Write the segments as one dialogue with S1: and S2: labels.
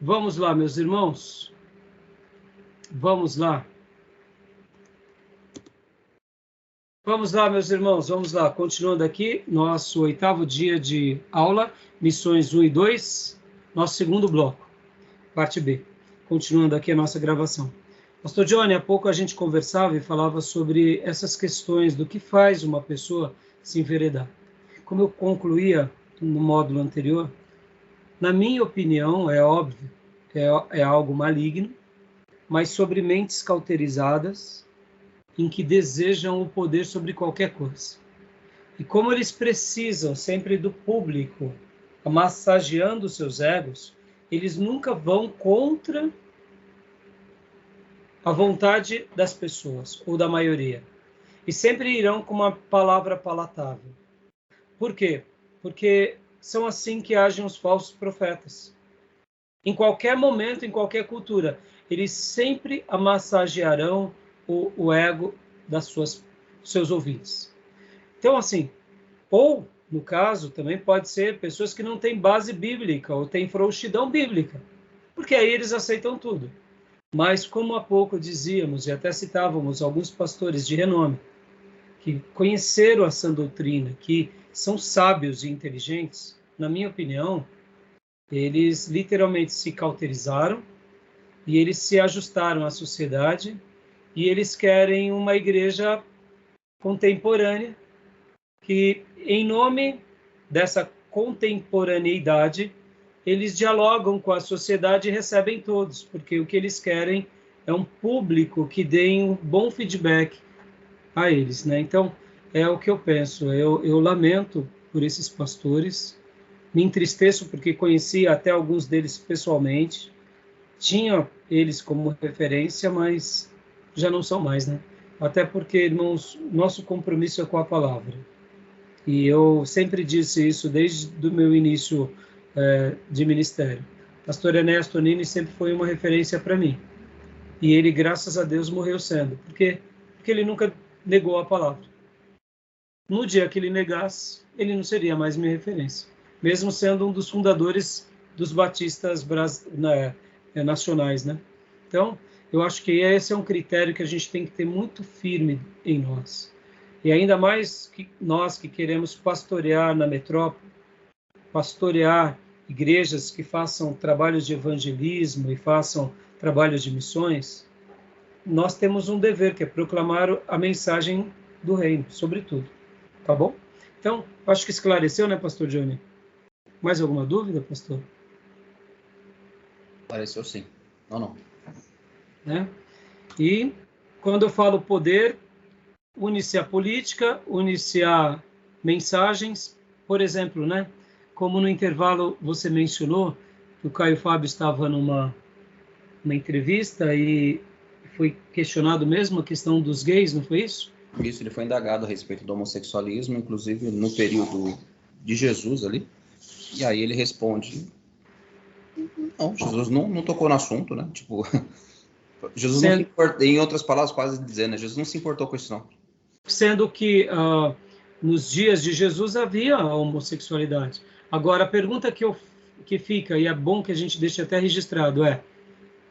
S1: Vamos lá, meus irmãos. Vamos lá. Vamos lá, meus irmãos. Vamos lá. Continuando aqui, nosso 8º dia de aula, missões 1 e 2, nosso segundo bloco, parte B. Continuando aqui a nossa gravação. Pastor Johnny, há pouco a gente conversava e falava sobre essas questões do que faz uma pessoa se enveredar. Como eu concluía no módulo anterior, na minha opinião, é óbvio, é algo maligno, mas sobre mentes cauterizadas, em que desejam o poder sobre qualquer coisa. E como eles precisam sempre do público, massageando seus egos, eles nunca vão contra a vontade das pessoas, ou da maioria. E sempre irão com uma palavra palatável. Por quê? Porque são assim que agem os falsos profetas. Em qualquer momento, em qualquer cultura, eles sempre massagearão o ego das seus ouvintes. Então, assim, ou, no caso, também pode ser pessoas que não têm base bíblica ou têm frouxidão bíblica, porque aí eles aceitam tudo. Mas, como há pouco dizíamos, e até citávamos alguns pastores de renome, que conheceram a sã doutrina, que são sábios e inteligentes, na minha opinião, eles literalmente se cauterizaram e eles se ajustaram à sociedade e eles querem uma igreja contemporânea que, em nome dessa contemporaneidade, eles dialogam com a sociedade e recebem todos, porque o que eles querem é um público que dê um bom feedback a eles, né? Então, é o que eu penso. Eu lamento por esses pastores, me entristeço porque conheci até alguns deles pessoalmente, tinha eles como referência, mas já não são mais, né? Até porque, irmãos, nosso compromisso é com a palavra. E eu sempre disse isso desde o meu início de ministério. Pastor Ernesto Nini sempre foi uma referência para mim. E ele, graças a Deus, morreu sendo. Por quê? Porque ele nunca negou a palavra. No dia que ele negasse, ele não seria mais minha referência. Mesmo sendo um dos fundadores dos batistas nacionais, né? Então, eu acho que esse é um critério que a gente tem que ter muito firme em nós. E ainda mais que nós que queremos pastorear na metrópole, pastorear igrejas que façam trabalhos de evangelismo e façam trabalhos de missões, nós temos um dever, que é proclamar a mensagem do reino, sobretudo. Tá bom? Então, acho que esclareceu, né, pastor Johnny? Mais alguma dúvida, pastor?
S2: Esclareceu sim. Não.
S1: Né? E quando eu falo poder, une-se a política, une-se a mensagens. Por exemplo, né? Como no intervalo você mencionou, que o Caio Fábio estava numa entrevista e foi questionado mesmo a questão dos gays, não foi isso?
S2: Isso, ele foi indagado a respeito do homossexualismo, inclusive no período de Jesus ali. E aí ele responde: não, Jesus não tocou no assunto, né? Tipo, Jesus não se importou, em outras palavras, quase dizendo, Jesus não se importou com isso, não.
S1: Sendo que nos dias de Jesus havia a homossexualidade. Agora, a pergunta que fica, e é bom que a gente deixe até registrado,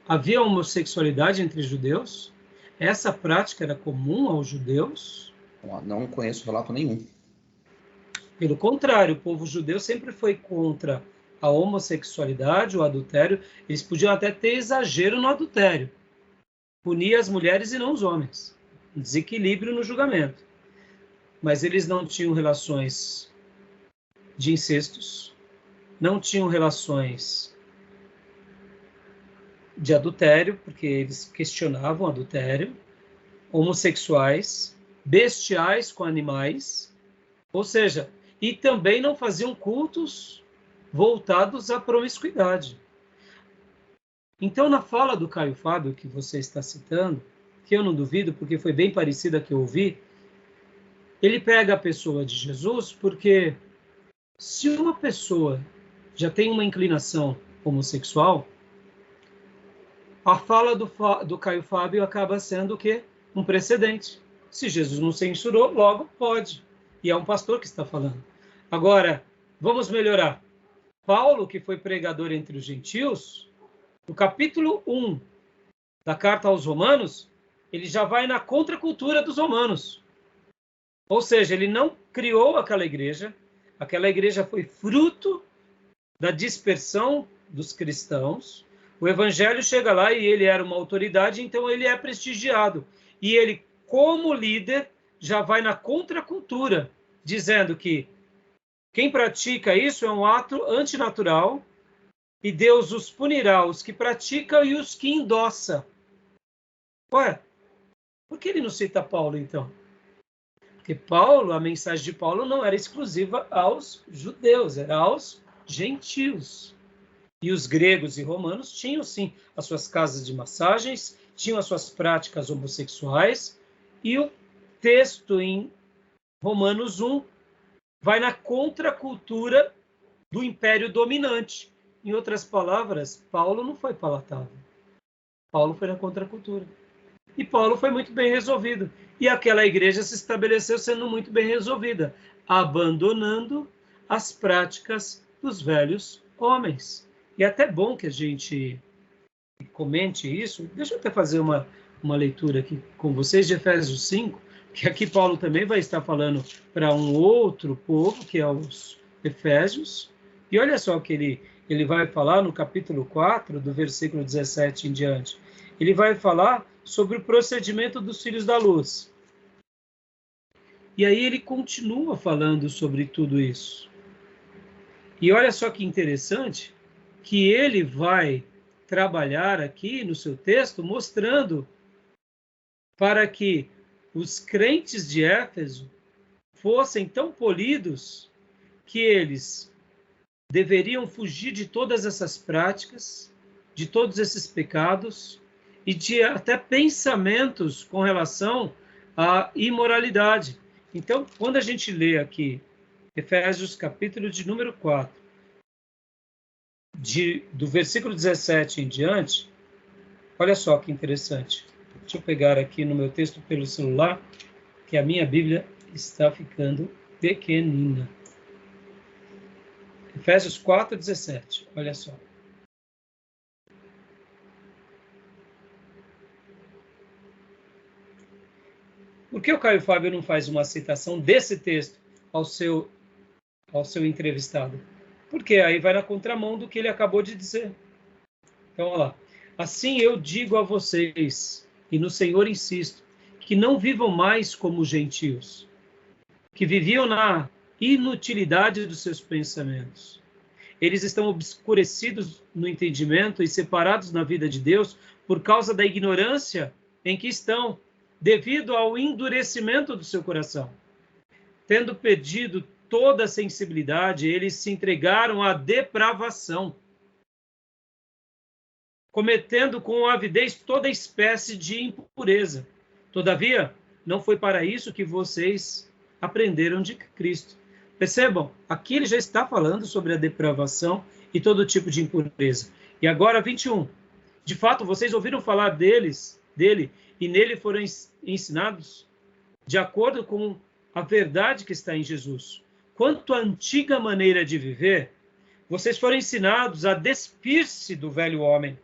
S1: havia homossexualidade entre judeus? Essa prática era comum aos judeus?
S2: Não conheço relato nenhum.
S1: Pelo contrário, o povo judeu sempre foi contra a homossexualidade, o adultério. Eles podiam até ter exagero no adultério. Punir as mulheres e não os homens. Desequilíbrio no julgamento. Mas eles não tinham relações de incestos, não tinham relações de adultério, porque eles questionavam adultério, homossexuais, bestiais com animais, ou seja, e também não faziam cultos voltados à promiscuidade. Então, na fala do Caio Fábio, que você está citando, que eu não duvido, porque foi bem parecida a que eu ouvi, ele pega a pessoa de Jesus, porque se uma pessoa já tem uma inclinação homossexual, a fala do Caio Fábio acaba sendo o quê? Um precedente. Se Jesus não censurou, logo pode. E é um pastor que está falando. Agora, vamos melhorar. Paulo, que foi pregador entre os gentios, no capítulo 1 da carta aos Romanos, ele já vai na contracultura dos romanos. Ou seja, ele não criou aquela igreja foi fruto da dispersão dos cristãos. O evangelho chega lá e ele era uma autoridade, então ele é prestigiado. E ele, como líder, já vai na contracultura, dizendo que quem pratica isso é um ato antinatural e Deus os punirá, os que praticam e os que endossa. Ué, por que ele não cita Paulo, então? Porque Paulo, a mensagem de Paulo não era exclusiva aos judeus, era aos gentios. E os gregos e romanos tinham, sim, as suas casas de massagens, tinham as suas práticas homossexuais, e o texto em Romanos 1 vai na contracultura do império dominante. Em outras palavras, Paulo não foi palatável. Paulo foi na contracultura. E Paulo foi muito bem resolvido. E aquela igreja se estabeleceu sendo muito bem resolvida, abandonando as práticas dos velhos homens. E é até bom que a gente comente isso. Deixa eu até fazer uma leitura aqui com vocês de Efésios 5, que aqui Paulo também vai estar falando para um outro povo, que é os Efésios. E olha só o que ele vai falar no capítulo 4, do versículo 17 em diante. Ele vai falar sobre o procedimento dos filhos da luz. E aí ele continua falando sobre tudo isso. E olha só que interessante, que ele vai trabalhar aqui no seu texto, mostrando para que os crentes de Éfeso fossem tão polidos que eles deveriam fugir de todas essas práticas, de todos esses pecados e de até pensamentos com relação à imoralidade. Então, quando a gente lê aqui Efésios capítulo de número 4, do versículo 17 em diante, olha só que interessante. Deixa eu pegar aqui no meu texto pelo celular, que a minha Bíblia está ficando pequenina. Efésios 4, 17, olha só. Por que o Caio Fábio não faz uma citação desse texto ao seu entrevistado? Porque aí vai na contramão do que ele acabou de dizer. Então, olha lá. Assim eu digo a vocês, e no Senhor insisto, que não vivam mais como gentios, que viviam na inutilidade dos seus pensamentos. Eles estão obscurecidos no entendimento e separados na vida de Deus por causa da ignorância em que estão, devido ao endurecimento do seu coração. Tendo perdido toda a sensibilidade, eles se entregaram à depravação, cometendo com avidez toda espécie de impureza. Todavia, não foi para isso que vocês aprenderam de Cristo. Percebam, aqui ele já está falando sobre a depravação e todo tipo de impureza. E agora, 21. De fato, vocês ouviram falar dele, e nele foram ensinados de acordo com a verdade que está em Jesus. Quanto à antiga maneira de viver, vocês foram ensinados a despir-se do velho homem,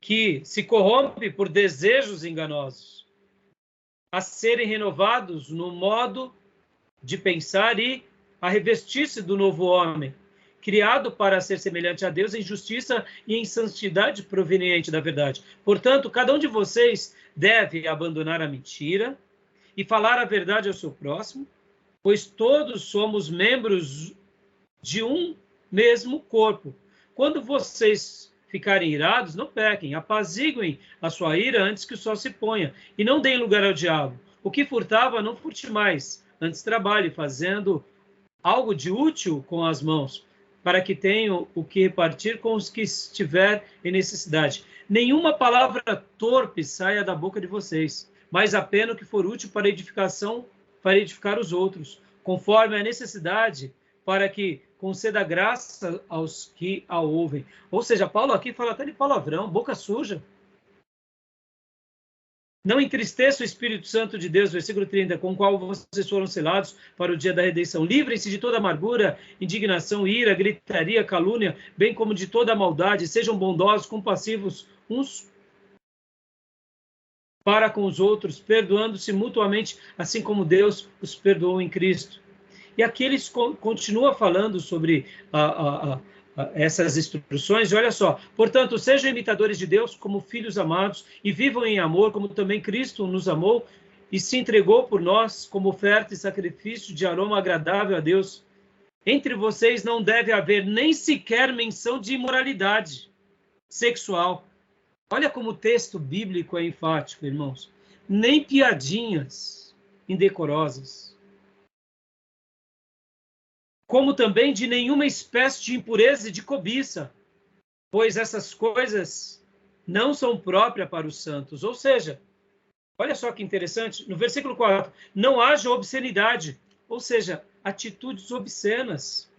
S1: que se corrompe por desejos enganosos, a serem renovados no modo de pensar e a revestir-se do novo homem, criado para ser semelhante a Deus em justiça e em santidade proveniente da verdade. Portanto, cada um de vocês deve abandonar a mentira e falar a verdade ao seu próximo, pois todos somos membros de um mesmo corpo. Quando vocês ficarem irados, não pequem, apaziguem a sua ira antes que o sol se ponha, e não deem lugar ao diabo. O que furtava, não furte mais, antes trabalhe, fazendo algo de útil com as mãos, para que tenham o que repartir com os que estiver em necessidade. Nenhuma palavra torpe saia da boca de vocês, mas apenas o que for útil para edificação, para edificar os outros, conforme a necessidade, para que conceda graça aos que a ouvem. Ou seja, Paulo aqui fala até de palavrão, boca suja. Não entristeça o Espírito Santo de Deus, versículo 30, com o qual vocês foram selados para o dia da redenção. Livrem-se de toda amargura, indignação, ira, gritaria, calúnia, bem como de toda maldade. Sejam bondosos, compassivos uns para com os outros, perdoando-se mutuamente, assim como Deus os perdoou em Cristo. E aqui eles continuam falando sobre essas instruções, e olha só, portanto, sejam imitadores de Deus como filhos amados e vivam em amor, como também Cristo nos amou e se entregou por nós como oferta e sacrifício de aroma agradável a Deus. Entre vocês não deve haver nem sequer menção de imoralidade sexual. Olha como o texto bíblico é enfático, irmãos. Nem piadinhas indecorosas, como também de nenhuma espécie de impureza e de cobiça, pois essas coisas não são próprias para os santos. Ou seja, olha só que interessante, no versículo 4, não haja obscenidade, ou seja, atitudes obscenas.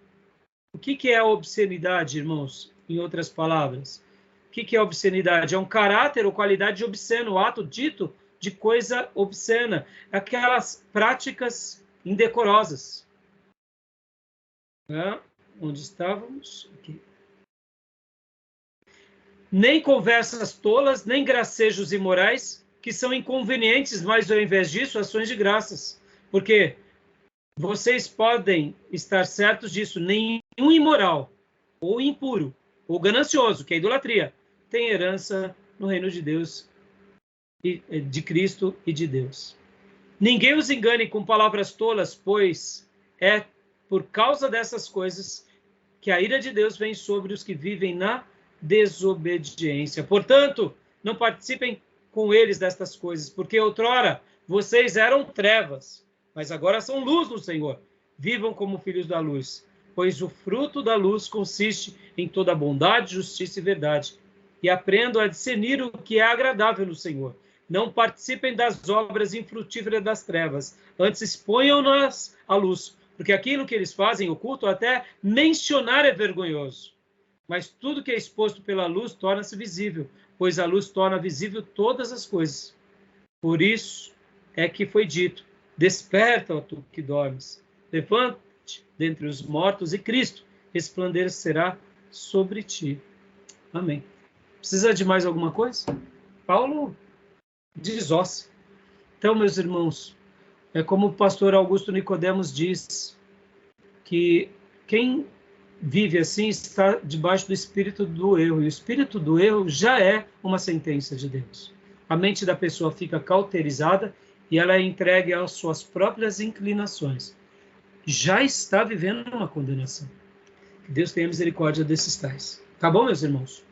S1: O que é a obscenidade, irmãos? Em outras palavras, o que é obscenidade? É um caráter ou qualidade de obsceno, o ato dito de coisa obscena, aquelas práticas indecorosas. Onde estávamos? Aqui. Nem conversas tolas, nem gracejos imorais, que são inconvenientes, mas ao invés disso, ações de graças. Porque vocês podem estar certos disso, nenhum imoral, ou impuro, ou ganancioso, que é idolatria, tem herança no reino de Deus, de Cristo e de Deus. Ninguém os engane com palavras tolas, pois é por causa dessas coisas que a ira de Deus vem sobre os que vivem na desobediência. Portanto, não participem com eles destas coisas, porque outrora vocês eram trevas, mas agora são luz no Senhor. Vivam como filhos da luz, pois o fruto da luz consiste em toda bondade, justiça e verdade. E aprendam a discernir o que é agradável no Senhor. Não participem das obras infrutíferas das trevas, antes exponham-nas à luz, porque aquilo que eles fazem oculto, até mencionar é vergonhoso. Mas tudo que é exposto pela luz torna-se visível, pois a luz torna visível todas as coisas. Por isso é que foi dito, desperta, ó tu que dormes, levante dentre os mortos e Cristo resplandecerá sobre ti. Amém. Precisa de mais alguma coisa? Paulo desossa. Então, meus irmãos, é como o pastor Augusto Nicodemos diz, que quem vive assim está debaixo do espírito do erro, e o espírito do erro já é uma sentença de Deus. A mente da pessoa fica cauterizada e ela é entregue às suas próprias inclinações. Já está vivendo uma condenação. Que Deus tenha misericórdia desses tais. Tá bom, meus irmãos?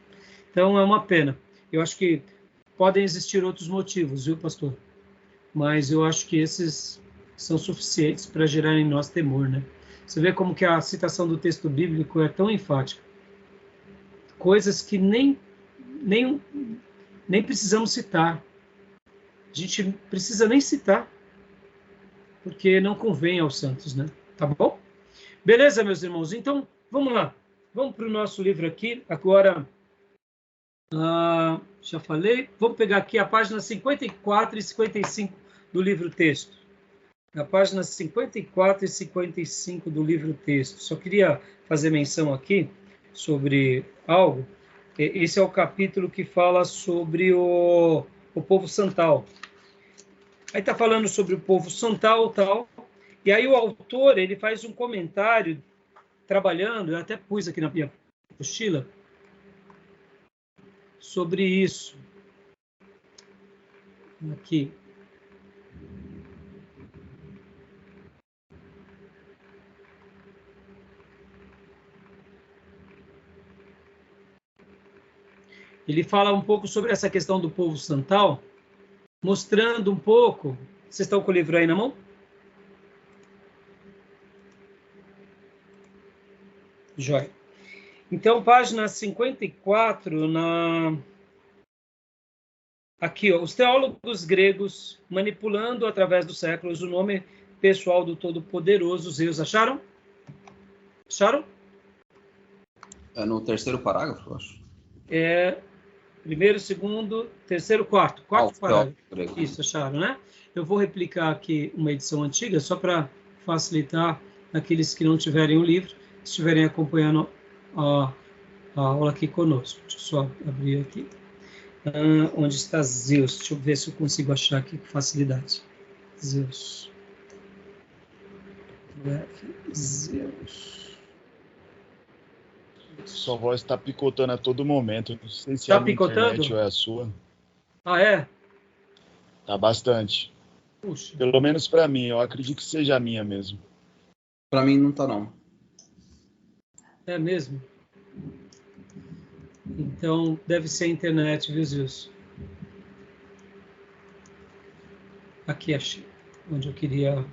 S1: Então, é uma pena. Eu acho que podem existir outros motivos, viu, pastor? Mas eu acho que esses são suficientes para gerar em nós temor, né? Você vê como que a citação do texto bíblico é tão enfática. Coisas que nem precisamos citar. A gente precisa nem citar, porque não convém aos santos, né? Tá bom? Beleza, meus irmãos? Então, vamos lá. Vamos para o nosso livro aqui. Agora, já falei. Vamos pegar aqui a página 54 e 55 do livro-texto. Na página 54 e 55 do livro-texto. Só queria fazer menção aqui sobre algo. Esse é o capítulo que fala sobre o povo santal. Aí está falando sobre o povo santal, tal. E aí o autor, ele faz um comentário, trabalhando, eu até pus aqui na minha apostila, sobre isso. Aqui. Ele fala um pouco sobre essa questão do povo santal, mostrando um pouco... Vocês estão com o livro aí na mão? Joia. Então, página 54, aqui, ó, os teólogos gregos manipulando através dos séculos o nome pessoal do Todo-Poderoso, Zeus. Acharam? Acharam?
S2: É no terceiro parágrafo, eu acho.
S1: Primeiro, segundo, terceiro, quarto. Quarto parágrafo.
S2: Grego.
S1: Isso, acharam, né? Eu vou replicar aqui uma edição antiga, só para facilitar aqueles que não tiverem o livro, estiverem acompanhando a aula aqui conosco. Deixa eu só abrir aqui. Onde está Zeus? Deixa eu ver se eu consigo achar aqui com facilidade. Zeus. Zeus.
S3: Sua voz está picotando a todo momento. Não sei se
S1: Tá
S3: é a minha
S1: picotando?
S3: internet ou é a sua.
S1: Ah, é?
S3: Tá bastante.
S1: Puxa.
S3: Pelo menos para mim. Eu acredito que seja a minha mesmo.
S2: Para mim não tá não.
S1: É mesmo? Então, deve ser a internet, viu, Zeus? Aqui achei, onde eu queria...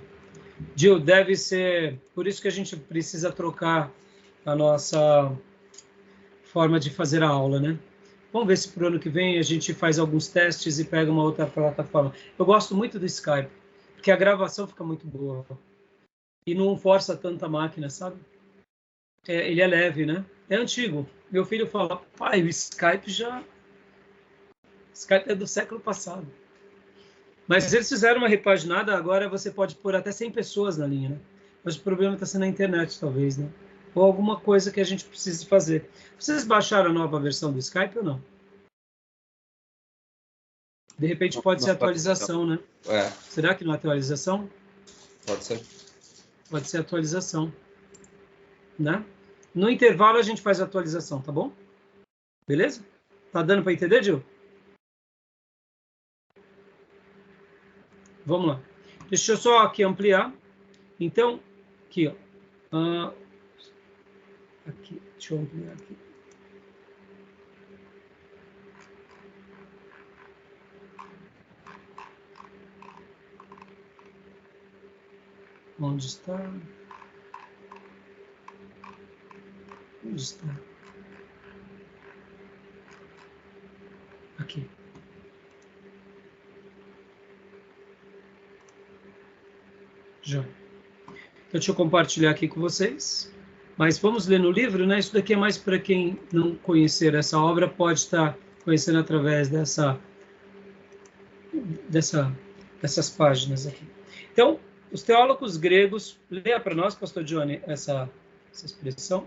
S1: Gil, deve ser... Por isso que a gente precisa trocar a nossa forma de fazer a aula, né? Vamos ver se para o ano que vem a gente faz alguns testes e pega uma outra plataforma. Eu gosto muito do Skype, porque a gravação fica muito boa. E não força tanta máquina, sabe? Ele é leve, né? É antigo. Meu filho fala, pai, o Skype Skype é do século passado. Mas eles fizeram uma repaginada, agora você pode pôr até 100 pessoas na linha, né? Mas o problema está sendo a internet, talvez, né? Ou alguma coisa que a gente precise fazer. Vocês baixaram a nova versão do Skype ou não? De repente pode ser atualização, né?
S2: É.
S1: Será que não é atualização?
S2: Pode ser.
S1: Pode ser atualização, né? No intervalo a gente faz a atualização, tá bom? Beleza? Tá dando para entender, Gil? Vamos lá. Deixa eu só aqui ampliar. Então, aqui, ó. Aqui, deixa eu ampliar aqui. Onde está? Onde está? Aqui. Já. Então, deixa eu compartilhar aqui com vocês. Mas vamos ler no livro, né? Isso daqui é mais para quem não conhecer essa obra, pode estar conhecendo através dessas páginas aqui. Então, os teólogos gregos, leia para nós, pastor Johnny, essa expressão.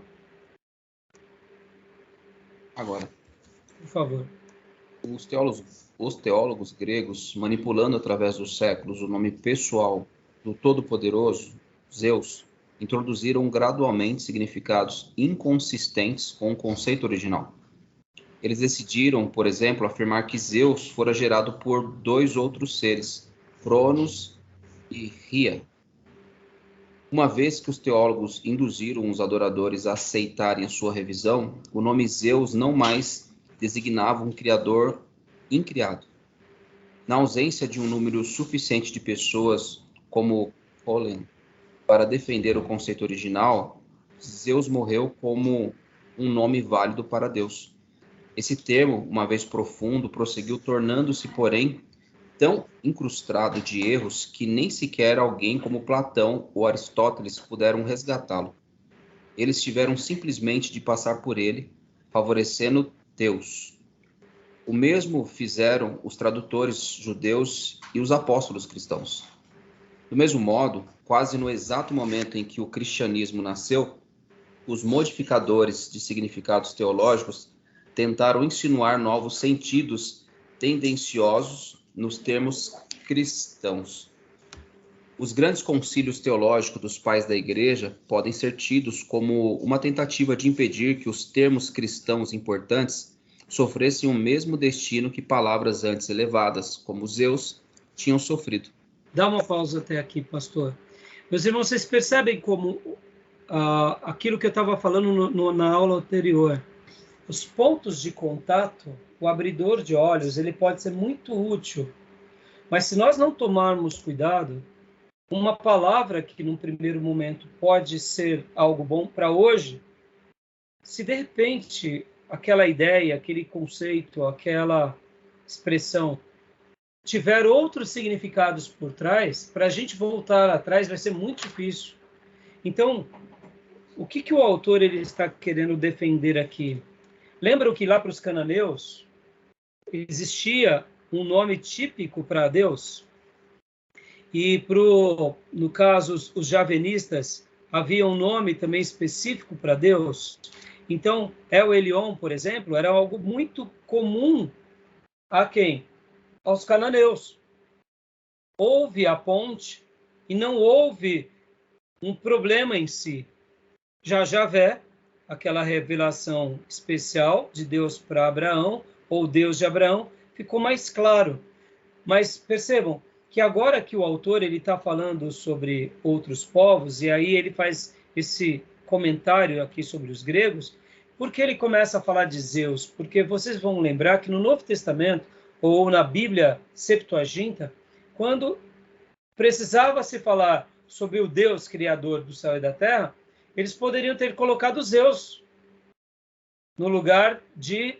S2: Agora.
S1: Por favor.
S2: Os teólogos gregos, manipulando através dos séculos o nome pessoal do Todo-Poderoso, Zeus, introduziram gradualmente significados inconsistentes com o conceito original. Eles decidiram, por exemplo, afirmar que Zeus fora gerado por dois outros seres, Cronos e Rhea. Uma vez que os teólogos induziram os adoradores a aceitarem a sua revisão, o nome Zeus não mais designava um criador incriado. Na ausência de um número suficiente de pessoas como Polen para defender o conceito original, Zeus morreu como um nome válido para Deus. Esse termo, uma vez profundo, prosseguiu tornando-se, porém, tão incrustado de erros que nem sequer alguém como Platão ou Aristóteles puderam resgatá-lo. Eles tiveram simplesmente de passar por ele, favorecendo Deus. O mesmo fizeram os tradutores judeus e os apóstolos cristãos. Do mesmo modo, quase no exato momento em que o cristianismo nasceu, os modificadores de significados teológicos tentaram insinuar novos sentidos tendenciosos nos termos cristãos. Os grandes concílios teológicos dos pais da Igreja podem ser tidos como uma tentativa de impedir que os termos cristãos importantes sofressem o mesmo destino que palavras antes elevadas, como Zeus, tinham sofrido.
S1: Dá uma pausa até aqui, pastor. Meus irmãos, vocês percebem como aquilo que eu estava falando na aula anterior, os pontos de contato, o abridor de olhos, ele pode ser muito útil, mas se nós não tomarmos cuidado, uma palavra que num primeiro momento pode ser algo bom para hoje, se de repente aquela ideia, aquele conceito, aquela expressão tiver outros significados por trás, para a gente voltar atrás vai ser muito difícil. Então, o que o autor ele está querendo defender aqui? Lembram que lá para os cananeus, existia um nome típico para Deus, e no caso, os javenistas, havia um nome também específico para Deus. Então, El Elyon, por exemplo, era algo muito comum a quem? Aos cananeus. Houve a ponte e não houve um problema em si. Já Javé, aquela revelação especial de Deus para Abraão, ou Deus de Abraão, ficou mais claro. Mas percebam que agora que o autor ele está falando sobre outros povos, e aí ele faz esse comentário aqui sobre os gregos, por que ele começa a falar de Zeus? Porque vocês vão lembrar que no Novo Testamento, ou na Bíblia Septuaginta, quando precisava se falar sobre o Deus criador do céu e da terra, eles poderiam ter colocado Zeus no lugar de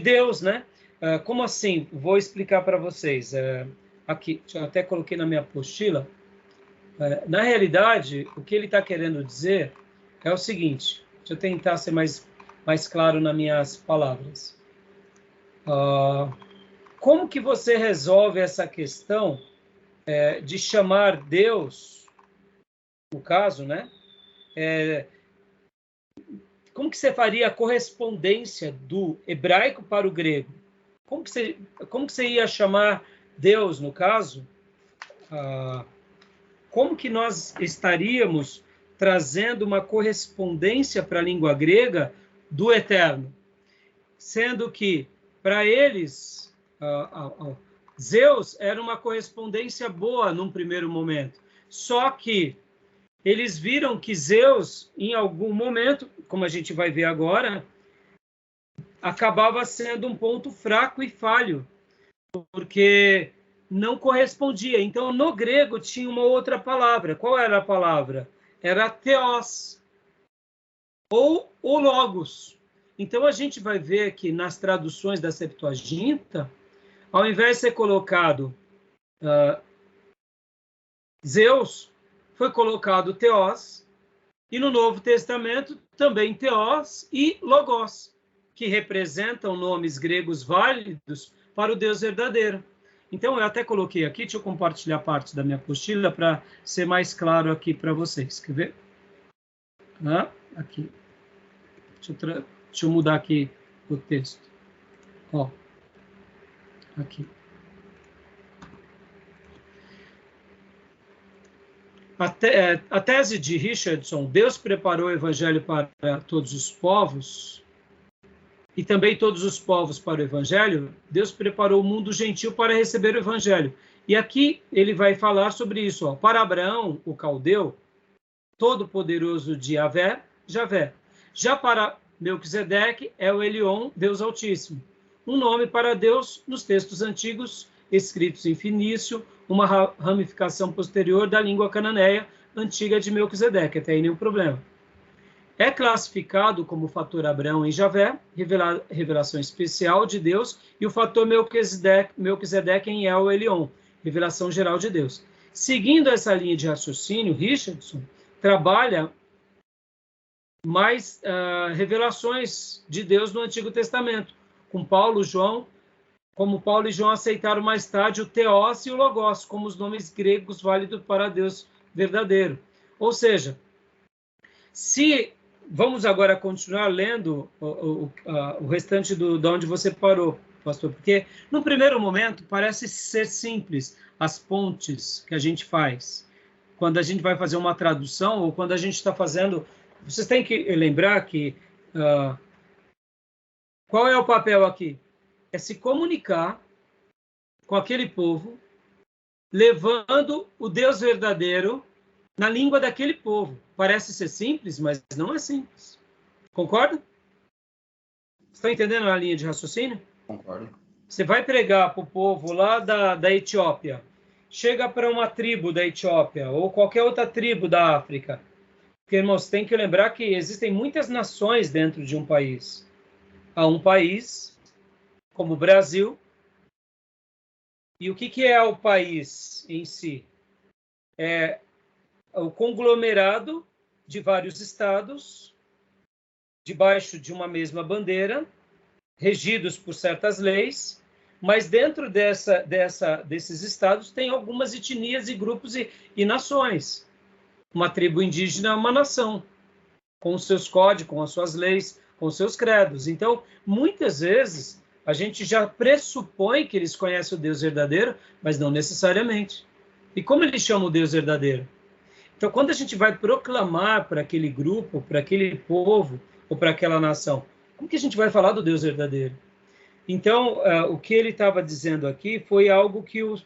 S1: Deus, né? Como assim? Vou explicar para vocês. Aqui, eu até coloquei na minha apostila. Na realidade, o que ele está querendo dizer é o seguinte. Deixa eu tentar ser mais claro nas minhas palavras. Como que você resolve essa questão de chamar Deus, no caso, né? Como que você faria a correspondência do hebraico para o grego? Como que você ia chamar Deus, no caso? Como que nós estaríamos trazendo uma correspondência para a língua grega do eterno? Sendo que, para eles, Zeus era uma correspondência boa num primeiro momento. Só que eles viram que Zeus, em algum momento, como a gente vai ver agora, acabava sendo um ponto fraco e falho, porque não correspondia. Então, no grego, tinha uma outra palavra. Qual era a palavra? Era theos, ou o logos. Então, a gente vai ver que nas traduções da Septuaginta, ao invés de ser colocado Zeus, foi colocado Theos, e no Novo Testamento também Theos e Logos, que representam nomes gregos válidos para o Deus verdadeiro. Então, eu até coloquei aqui, deixa eu compartilhar parte da minha apostila para ser mais claro aqui para vocês. Quer ver? Aqui. Deixa eu mudar aqui o texto. Aqui. A tese de Richardson, Deus preparou o evangelho para todos os povos, e também todos os povos para o evangelho. Deus preparou o mundo gentil para receber o evangelho. E aqui ele vai falar sobre isso. Para Abraão, o caldeu, todo-poderoso de Javé. Já para Melquisedeque, é o Elion, Deus Altíssimo. Um nome para Deus nos textos antigos, escritos em fenício, uma ramificação posterior da língua cananeia antiga de Melquisedeque, até aí nenhum problema. É classificado como o fator Abraão em Javé, revelação especial de Deus, e o fator Melquisedeque em El Elyon, revelação geral de Deus. Seguindo essa linha de raciocínio, Richardson trabalha mais revelações de Deus no Antigo Testamento, como Paulo e João aceitaram mais tarde o Theos e o Logos como os nomes gregos válidos para Deus verdadeiro. Ou seja, vamos agora continuar lendo o restante de onde você parou, pastor, porque no primeiro momento parece ser simples as pontes que a gente faz quando a gente vai fazer uma tradução ou quando a gente está fazendo. Vocês têm que lembrar que qual é o papel aqui? É se comunicar com aquele povo, levando o Deus verdadeiro na língua daquele povo. Parece ser simples, mas não é simples. Concorda? Estão entendendo a linha de raciocínio?
S2: Concordo.
S1: Você vai pregar para o povo lá da Etiópia, chega para uma tribo da Etiópia, ou qualquer outra tribo da África. Porque, irmãos, tem que lembrar que existem muitas nações dentro de um país. Há um país, como o Brasil. E o que é o país em si? É o conglomerado de vários estados debaixo de uma mesma bandeira, regidos por certas leis, mas dentro desses estados tem algumas etnias e grupos e nações. Uma tribo indígena é uma nação, com os seus códigos, com as suas leis, com os seus credos. Então, muitas vezes, a gente já pressupõe que eles conhecem o Deus verdadeiro, mas não necessariamente. E como eles chamam o Deus verdadeiro? Então, quando a gente vai proclamar para aquele grupo, para aquele povo, ou para aquela nação, como que a gente vai falar do Deus verdadeiro? Então, o que ele estava dizendo aqui foi algo que os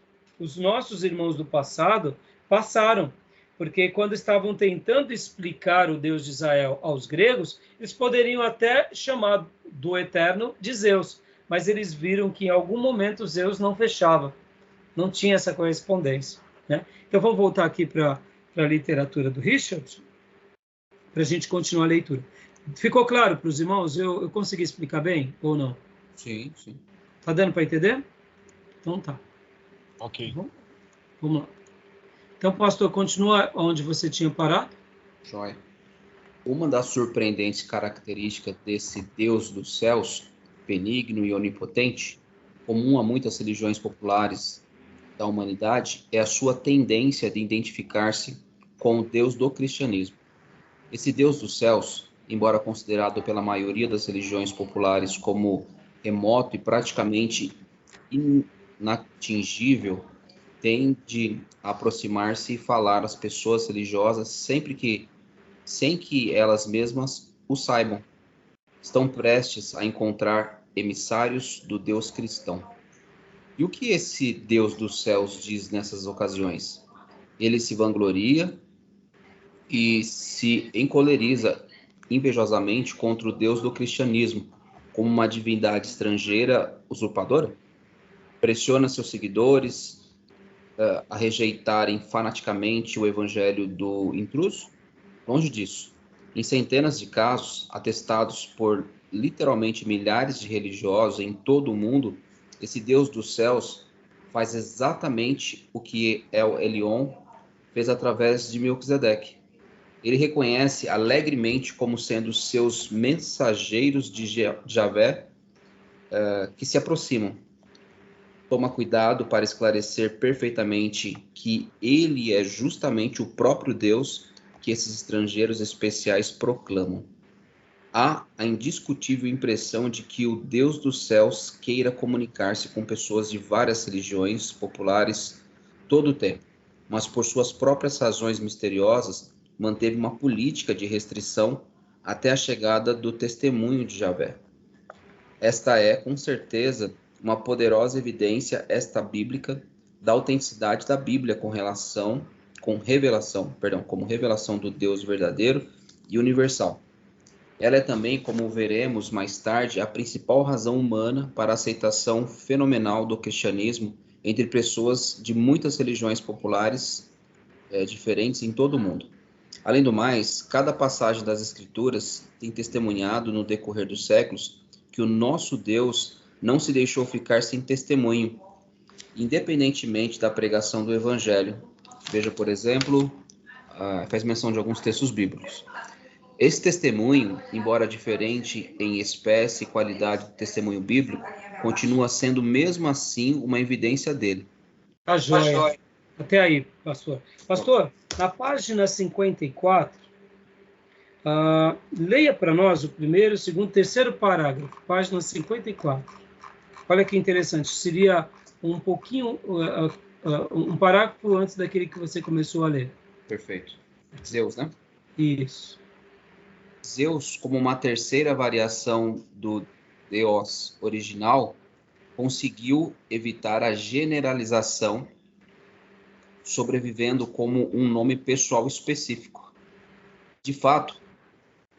S1: nossos irmãos do passado passaram, porque quando estavam tentando explicar o Deus de Israel aos gregos, eles poderiam até chamar do Eterno de Zeus, mas eles viram que em algum momento Zeus não fechava, não tinha essa correspondência, né? Então, vamos voltar aqui para a literatura do Richardson, para a gente continuar a leitura. Ficou claro para os irmãos? Eu consegui explicar bem ou não?
S2: Sim, sim.
S1: Tá dando para entender? Então tá.
S3: Ok.
S1: Vamos lá. Então, pastor, continua onde você tinha parado.
S2: Joia. Uma das surpreendentes características desse Deus dos céus, benigno e onipotente, comum a muitas religiões populares da humanidade, é a sua tendência de identificar-se com o Deus do cristianismo. Esse Deus dos céus, embora considerado pela maioria das religiões populares como remoto e praticamente inatingível, tende a aproximar-se e falar às pessoas religiosas sem que elas mesmas o saibam. Estão prestes a encontrar emissários do Deus cristão. E o que esse Deus dos céus diz nessas ocasiões? Ele se vangloria e se encoleriza invejosamente contra o Deus do cristianismo, como uma divindade estrangeira usurpadora? Pressiona seus seguidores a rejeitarem fanaticamente o evangelho do intruso? Longe disso. Em centenas de casos, atestados por literalmente milhares de religiosos em todo o mundo, esse Deus dos céus faz exatamente o que El Elyon fez através de Melquisedeque. Ele reconhece alegremente como sendo seus mensageiros de Javé que se aproximam. Toma cuidado para esclarecer perfeitamente que ele é justamente o próprio Deus que esses estrangeiros especiais proclamam. Há a indiscutível impressão de que o Deus dos céus queira comunicar-se com pessoas de várias religiões populares todo o tempo, mas por suas próprias razões misteriosas manteve uma política de restrição até a chegada do testemunho de Javé. Esta é, com certeza, uma poderosa evidência extra-bíblica da autenticidade da Bíblia como revelação do Deus verdadeiro e universal. Ela é também, como veremos mais tarde, a principal razão humana para a aceitação fenomenal do cristianismo entre pessoas de muitas religiões populares diferentes em todo o mundo. Além do mais, cada passagem das Escrituras tem testemunhado no decorrer dos séculos que o nosso Deus não se deixou ficar sem testemunho, independentemente da pregação do Evangelho. Veja, por exemplo, faz menção de alguns textos bíblicos. Esse testemunho, embora diferente em espécie e qualidade do testemunho bíblico, continua sendo mesmo assim uma evidência dele.
S1: Tá joia. Até aí, pastor. Pastor, na página 54, leia para nós o primeiro, segundo, terceiro parágrafo, página 54. Olha que interessante, seria um pouquinho, um parágrafo antes daquele que você começou a ler.
S2: Perfeito. Zeus, né?
S1: Isso.
S2: Zeus, como uma terceira variação do Deus original, conseguiu evitar a generalização, sobrevivendo como um nome pessoal específico. De fato,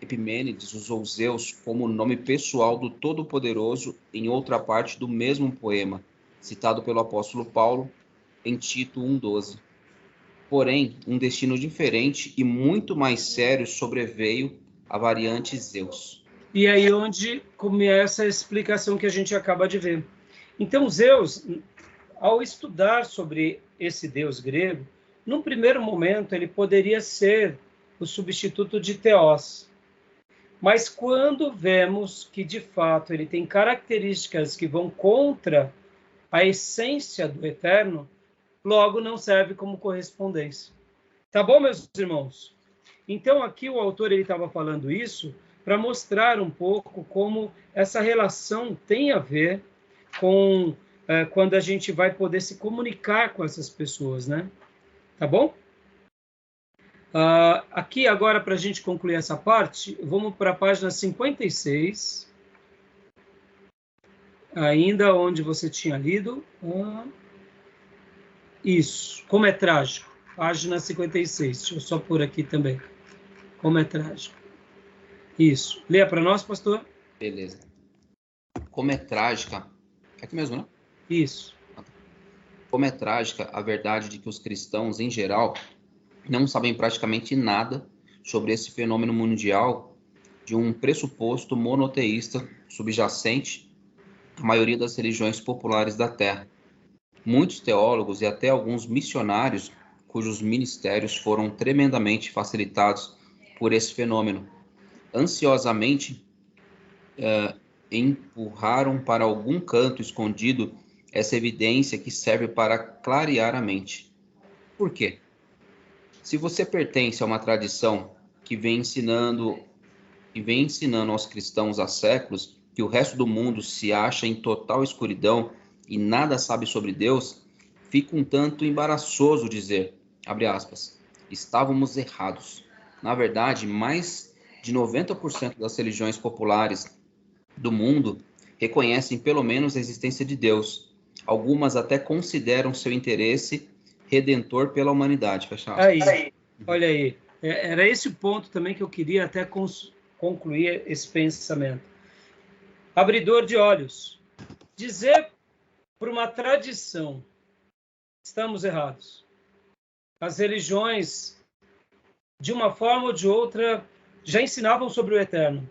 S2: Epimênides usou Zeus como nome pessoal do Todo-Poderoso em outra parte do mesmo poema, citado pelo apóstolo Paulo em Tito 1,12. Porém, um destino diferente e muito mais sério sobreveio à variante Zeus.
S1: E aí onde começa a explicação que a gente acaba de ver. Então, Zeus, ao estudar sobre esse deus grego, num primeiro momento ele poderia ser o substituto de Theos. Mas quando vemos que, de fato, ele tem características que vão contra a essência do eterno, logo não serve como correspondência. Tá bom, meus irmãos? Então, aqui o autor estava falando isso para mostrar um pouco como essa relação tem a ver com quando a gente vai poder se comunicar com essas pessoas, né? Tá bom? Aqui agora, para a gente concluir essa parte, vamos para a página 56, ainda onde você tinha lido. Isso, como é trágico. Página 56, deixa eu só pôr aqui também. Como é trágico. Isso. Leia para nós, pastor.
S2: Beleza. Como é trágica... É aqui mesmo, né?
S1: Isso.
S2: Como é trágica a verdade de que os cristãos, em geral, não sabem praticamente nada sobre esse fenômeno mundial de um pressuposto monoteísta subjacente à maioria das religiões populares da Terra. Muitos teólogos e até alguns missionários, cujos ministérios foram tremendamente facilitados por esse fenômeno, ansiosamente empurraram para algum canto escondido essa evidência que serve para clarear a mente. Por quê? Se você pertence a uma tradição que vem ensinando aos cristãos há séculos que o resto do mundo se acha em total escuridão e nada sabe sobre Deus, fica um tanto embaraçoso dizer, abre aspas, estávamos errados. Na verdade, mais de 90% das religiões populares do mundo reconhecem pelo menos a existência de Deus. Algumas até consideram seu interesse redentor pela humanidade. Fecha aspas.
S1: Aí, olha aí. Era esse o ponto também que eu queria até concluir esse pensamento. Abridor de olhos. Dizer por uma tradição, estamos errados. As religiões, de uma forma ou de outra, já ensinavam sobre o eterno.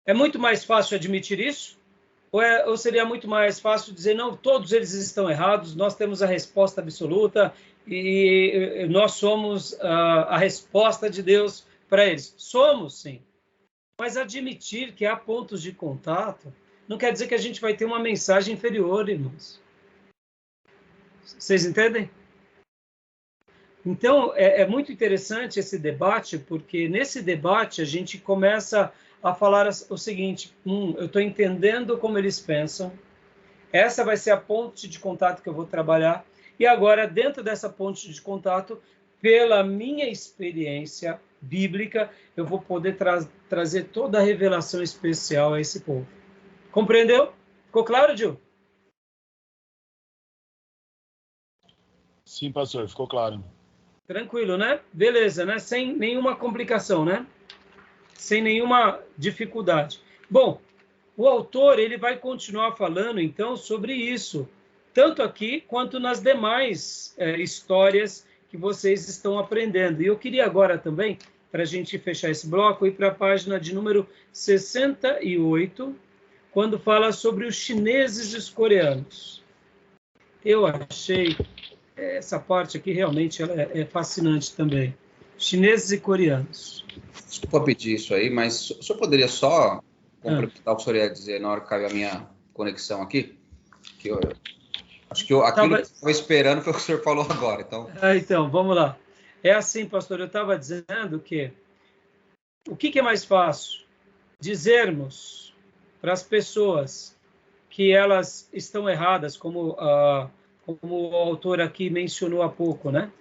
S1: É muito mais fácil admitir isso? Ou seria muito mais fácil dizer, não, todos eles estão errados, nós temos a resposta absoluta e nós somos a resposta de Deus para eles? Somos, sim. Mas admitir que há pontos de contato não quer dizer que a gente vai ter uma mensagem inferior, irmãos. Vocês entendem? Então, é muito interessante esse debate, porque nesse debate a gente começa a falar o seguinte, eu estou entendendo como eles pensam, essa vai ser a ponte de contato que eu vou trabalhar, e agora, dentro dessa ponte de contato, pela minha experiência bíblica, eu vou poder trazer toda a revelação especial a esse povo. Compreendeu? Ficou claro, Gil?
S3: Sim, pastor, ficou claro.
S1: Tranquilo, né? Beleza, né? Sem nenhuma complicação, né? Sem nenhuma dificuldade. Bom, o autor ele vai continuar falando, então, sobre isso, tanto aqui quanto nas demais histórias que vocês estão aprendendo. E eu queria agora também, para a gente fechar esse bloco, ir para a página de número 68, quando fala sobre os chineses e os coreanos. Eu achei essa parte aqui realmente ela é fascinante também. Chineses e coreanos.
S2: Desculpa pedir isso aí, mas o senhor poderia só complementar o que o senhor ia dizer na hora que caiu a minha conexão aqui? Que acho que aquilo que eu estava esperando foi o que o senhor falou agora.
S1: Então, vamos lá. É assim, pastor, eu estava dizendo que o que é mais fácil? Dizermos para as pessoas que elas estão erradas, como o autor aqui mencionou há pouco, né?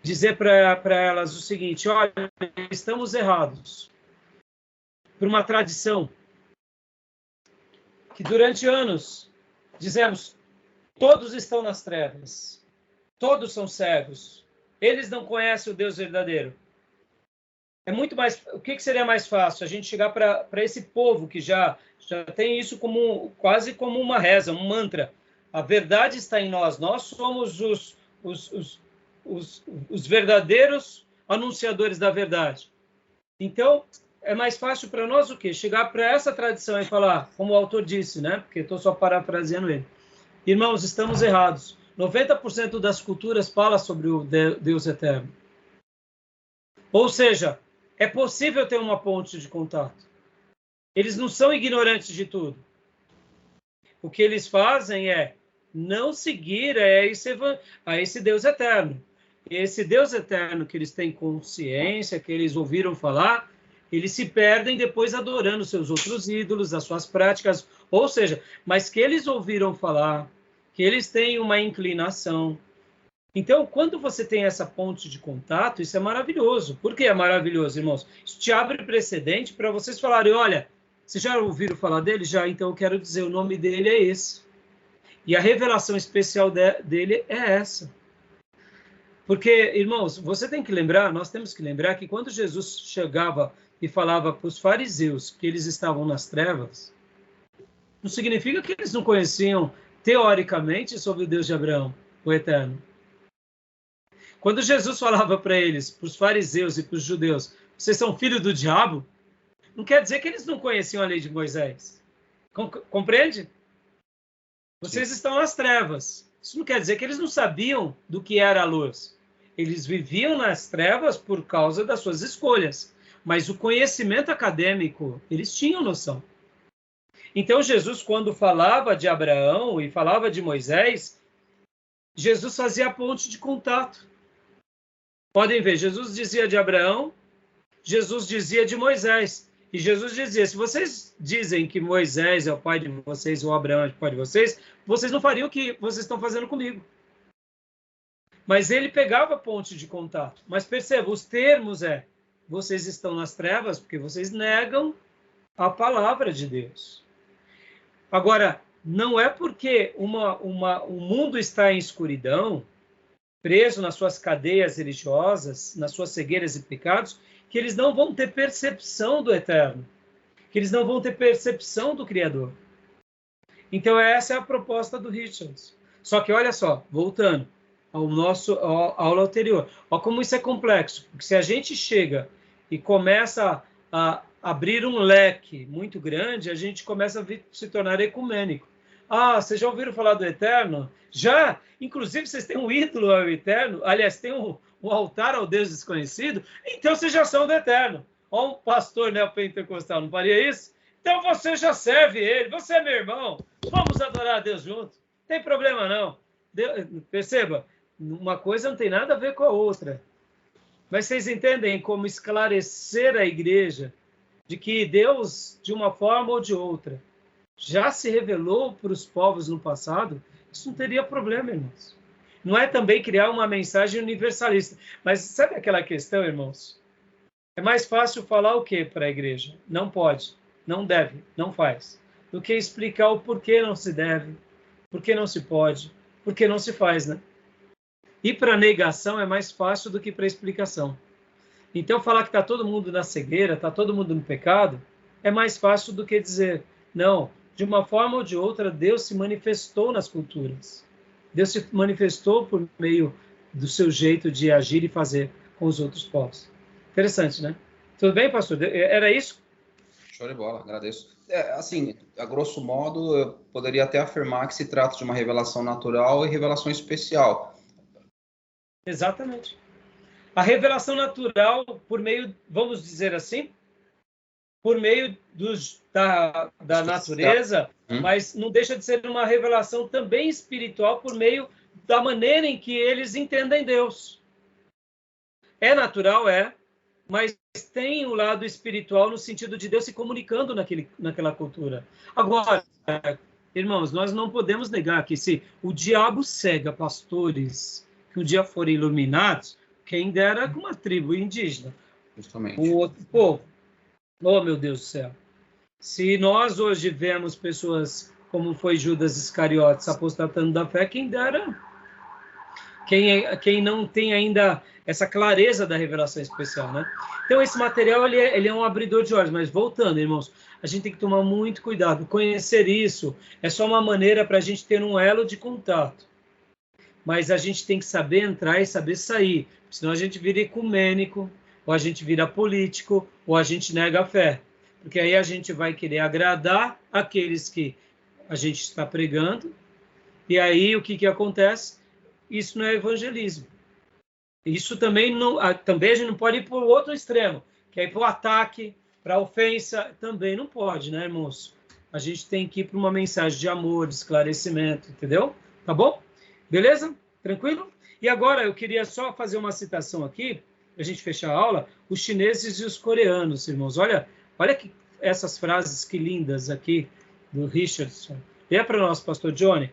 S1: Dizer para elas o seguinte, olha, estamos errados. Por uma tradição que durante anos dizemos, todos estão nas trevas, todos são cegos, eles não conhecem o Deus verdadeiro. É muito mais. O que seria mais fácil? A gente chegar para esse povo que já tem isso quase como uma reza, um mantra. A verdade está em nós. Nós somos os verdadeiros anunciadores da verdade. Então, é mais fácil para nós o quê? Chegar para essa tradição e falar, como o autor disse, né? Porque estou só parafraseando ele. Irmãos, estamos errados. 90% das culturas fala sobre o Deus eterno. Ou seja, É possível ter uma ponte de contato. Eles não são ignorantes de tudo. O que eles fazem é não seguir a esse Deus eterno. Esse Deus eterno que eles têm consciência, que eles ouviram falar, eles se perdem depois adorando seus outros ídolos, as suas práticas, ou seja, mas que eles ouviram falar, que eles têm uma inclinação. Então, quando você tem essa ponte de contato, isso é maravilhoso. Por que é maravilhoso, irmãos? Isso te abre precedente para vocês falarem, olha, vocês já ouviram falar dele? Já, então eu quero dizer, o nome dele é esse. E a revelação especial dele é essa. Porque, irmãos, você tem que lembrar, nós temos que lembrar que quando Jesus chegava e falava para os fariseus que eles estavam nas trevas, não significa que eles não conheciam teoricamente sobre o Deus de Abraão, o Eterno. Quando Jesus falava para eles, para os fariseus e para os judeus, vocês são filhos do diabo, não quer dizer que eles não conheciam a lei de Moisés. Compreende? Vocês estão nas trevas. Isso não quer dizer que eles não sabiam do que era a luz. Eles viviam nas trevas por causa das suas escolhas. Mas o conhecimento acadêmico, eles tinham noção. Então, Jesus, quando falava de Abraão e falava de Moisés, Jesus fazia a ponte de contato. Podem ver, Jesus dizia de Abraão, Jesus dizia de Moisés. E Jesus dizia, se vocês dizem que Moisés é o pai de vocês, ou Abraão é o pai de vocês, vocês não fariam o que vocês estão fazendo comigo. Mas ele pegava a ponte de contato. Mas perceba, os termos vocês estão nas trevas porque vocês negam a palavra de Deus. Agora, não é porque o mundo está em escuridão, preso nas suas cadeias religiosas, nas suas cegueiras e pecados, que eles não vão ter percepção do Eterno, que eles não vão ter percepção do Criador. Então, essa é a proposta do Richards. Só que, olha só, voltando à aula anterior, olha como isso é complexo, porque se a gente chega e começa a abrir um leque muito grande, a gente começa a se tornar ecumênico. Ah, vocês já ouviram falar do Eterno? Já? Inclusive, vocês têm um ídolo ao Eterno? Aliás, tem um altar ao Deus desconhecido? Então, vocês já são do Eterno. Ó, um pastor neopentecostal não faria isso? Então, você já serve ele. Você é meu irmão. Vamos adorar a Deus juntos. Não tem problema, não. Perceba, uma coisa não tem nada a ver com a outra. Mas vocês entendem como esclarecer a igreja de que Deus, de uma forma ou de outra, já se revelou para os povos no passado? Isso não teria problema, irmãos. Não é também criar uma mensagem universalista. Mas sabe aquela questão, irmãos? É mais fácil falar o quê para a igreja? Não pode, não deve, não faz. Do que explicar o porquê não se deve, porquê não se pode, porquê não se faz, né? E para negação é mais fácil do que para explicação. Então, falar que está todo mundo na cegueira, está todo mundo no pecado, é mais fácil do que dizer, não, de uma forma ou de outra, Deus se manifestou nas culturas. Deus se manifestou por meio do seu jeito de agir e fazer com os outros povos. Interessante, né? Tudo bem, pastor? Era isso?
S2: Show de bola, agradeço. Assim, a grosso modo, eu poderia até afirmar que se trata de uma revelação natural e revelação especial.
S1: Exatamente. A revelação natural, por meio, vamos dizer assim, por meio da natureza, mas não deixa de ser uma revelação também espiritual por meio da maneira em que eles entendem Deus. É natural, mas tem o lado espiritual no sentido de Deus se comunicando naquela cultura. Agora, irmãos, nós não podemos negar que se o diabo cega pastores que um dia forem iluminados, quem dera com uma tribo indígena.
S2: Justamente.
S1: O outro povo. Oh, meu Deus do céu. Se nós hoje vemos pessoas como foi Judas Iscariotes apostatando da fé, quem dera. Quem não tem ainda essa clareza da revelação especial, né? Então, esse material ele é um abridor de olhos. Mas voltando, irmãos, a gente tem que tomar muito cuidado. Conhecer isso é só uma maneira para a gente ter um elo de contato. Mas a gente tem que saber entrar e saber sair. Senão a gente vira ecumênico, ou a gente vira político, ou a gente nega a fé. Porque aí a gente vai querer agradar aqueles que a gente está pregando. E aí o que acontece? Isso não é evangelismo. Isso também a gente não pode ir para o outro extremo, quer ir para o ataque, para a ofensa, também não pode, né, irmãos? A gente tem que ir para uma mensagem de amor, de esclarecimento, entendeu? Tá bom? Beleza? Tranquilo? E agora eu queria só fazer uma citação aqui, para a gente fechar a aula, os chineses e os coreanos, irmãos. Olha que essas frases que lindas aqui do Richardson. Lê para nós, pastor Johnny,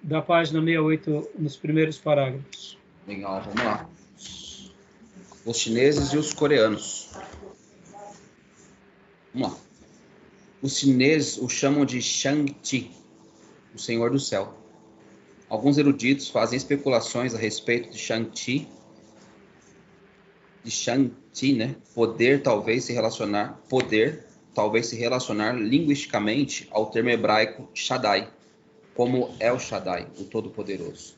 S1: da página 68, nos primeiros parágrafos.
S2: Legal, vamos lá. Os chineses e os coreanos. Vamos lá. Os chineses o chamam de Shang-Chi, o Senhor do Céu. Alguns eruditos fazem especulações a respeito de Shang-Chi, né? Poder talvez se relacionar linguisticamente ao termo hebraico Shaddai, como El Shaddai, o Todo-Poderoso.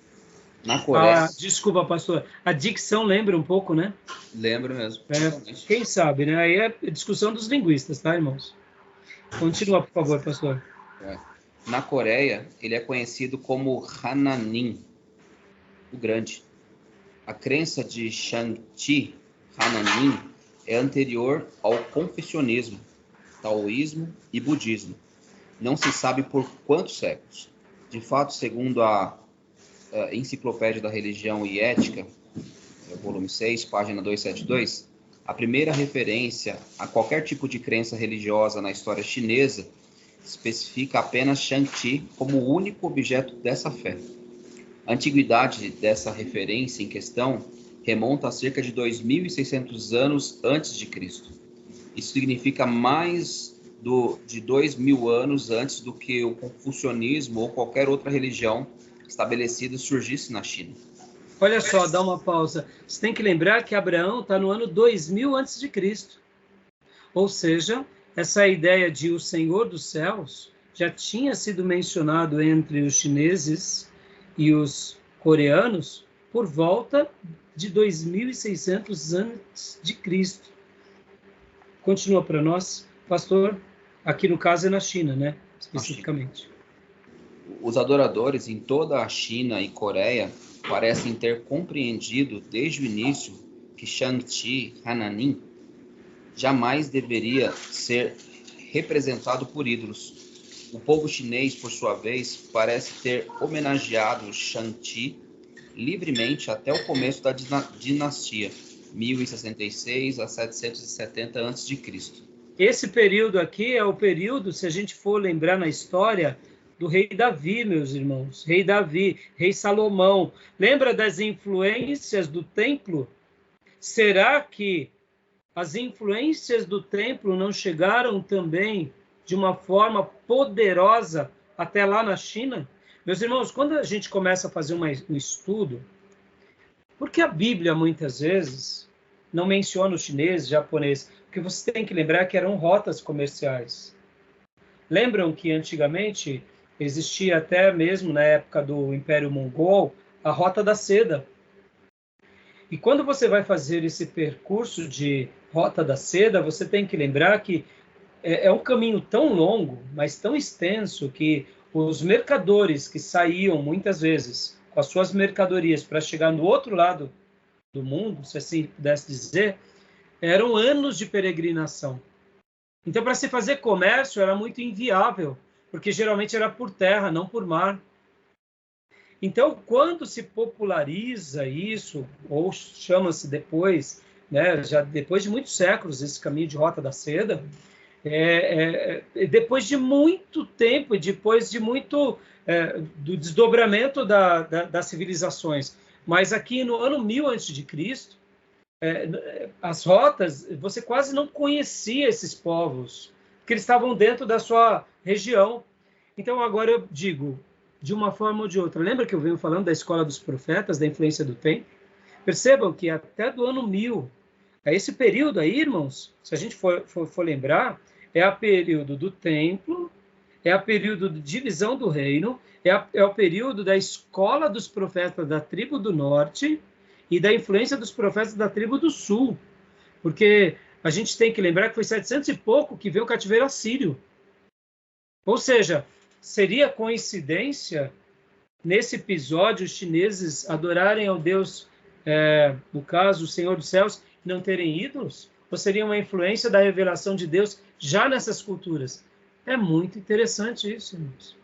S2: Na Coreia...
S1: desculpa, pastor. A dicção lembra um pouco, né?
S2: Lembra mesmo.
S1: Quem sabe, né? Aí é discussão dos linguistas, tá, irmãos? Continua, por favor, pastor.
S2: Na Coreia, ele é conhecido como Hananin, o Grande. A crença de Shang-Chi, Hananin, é anterior ao confessionismo, taoísmo e budismo. Não se sabe por quantos séculos. De fato, segundo a Enciclopédia da Religião e Ética, volume 6, página 272, a primeira referência a qualquer tipo de crença religiosa na história chinesa especifica apenas Shang-Chi como o único objeto dessa fé. A antiguidade dessa referência em questão remonta a cerca de 2.600 anos antes de Cristo. Isso significa mais de 2.000 anos antes do que o confucionismo ou qualquer outra religião estabelecida surgisse na China.
S1: Olha só, dá uma pausa. Você tem que lembrar que Abraão está no ano 2000 antes de Cristo. Ou seja, essa ideia de o Senhor dos Céus já tinha sido mencionado entre os chineses e os coreanos por volta de 2.600 antes de Cristo. Continua para nós, pastor. Aqui no caso é na China, né? Especificamente.
S2: Os adoradores em toda a China e Coreia parecem ter compreendido desde o início que Shang-Chi, Hananin, jamais deveria ser representado por ídolos. O povo chinês, por sua vez, parece ter homenageado Shang-Chi livremente até o começo da dinastia, 1066 a 770 a.C.
S1: Esse período aqui é o período, se a gente for lembrar na história, do rei Davi, meus irmãos. Rei Davi, rei Salomão. Lembra das influências do templo? Será que as influências do templo não chegaram também de uma forma poderosa até lá na China? Meus irmãos, quando a gente começa a fazer um estudo, porque a Bíblia muitas vezes não menciona o chinês, japonês, porque você tem que lembrar que eram rotas comerciais. Lembram que antigamente existia até mesmo na época do Império Mongol a Rota da Seda. E quando você vai fazer esse percurso de Rota da Seda, você tem que lembrar que é um caminho tão longo, mas tão extenso, que os mercadores que saíam muitas vezes com as suas mercadorias para chegar no outro lado do mundo, se assim pudesse dizer, eram anos de peregrinação. Então, para se fazer comércio era muito inviável, porque geralmente era por terra, não por mar. Então, quando se populariza isso, ou chama-se depois, né, já depois de muitos séculos, esse caminho de Rota da Seda, depois de muito tempo, depois de muito do desdobramento das civilizações. Mas aqui no ano 1000 a.C., as rotas, você quase não conhecia esses povos, porque eles estavam dentro da sua região. Então, agora eu digo, de uma forma ou de outra, lembra que eu venho falando da escola dos profetas, da influência do tempo? Percebam que até do ano 1000, esse período aí, irmãos, se a gente for lembrar, é o período do templo, é o período de divisão do reino, é o período da escola dos profetas da tribo do norte e da influência dos profetas da tribo do sul. Porque a gente tem que lembrar que foi 700 e pouco que veio o cativeiro assírio. Ou seja, seria coincidência, nesse episódio, os chineses adorarem ao Deus, no caso, o Senhor dos Céus, e não terem ídolos? ou seria uma influência da revelação de Deus já nessas culturas? É muito interessante isso, irmãos.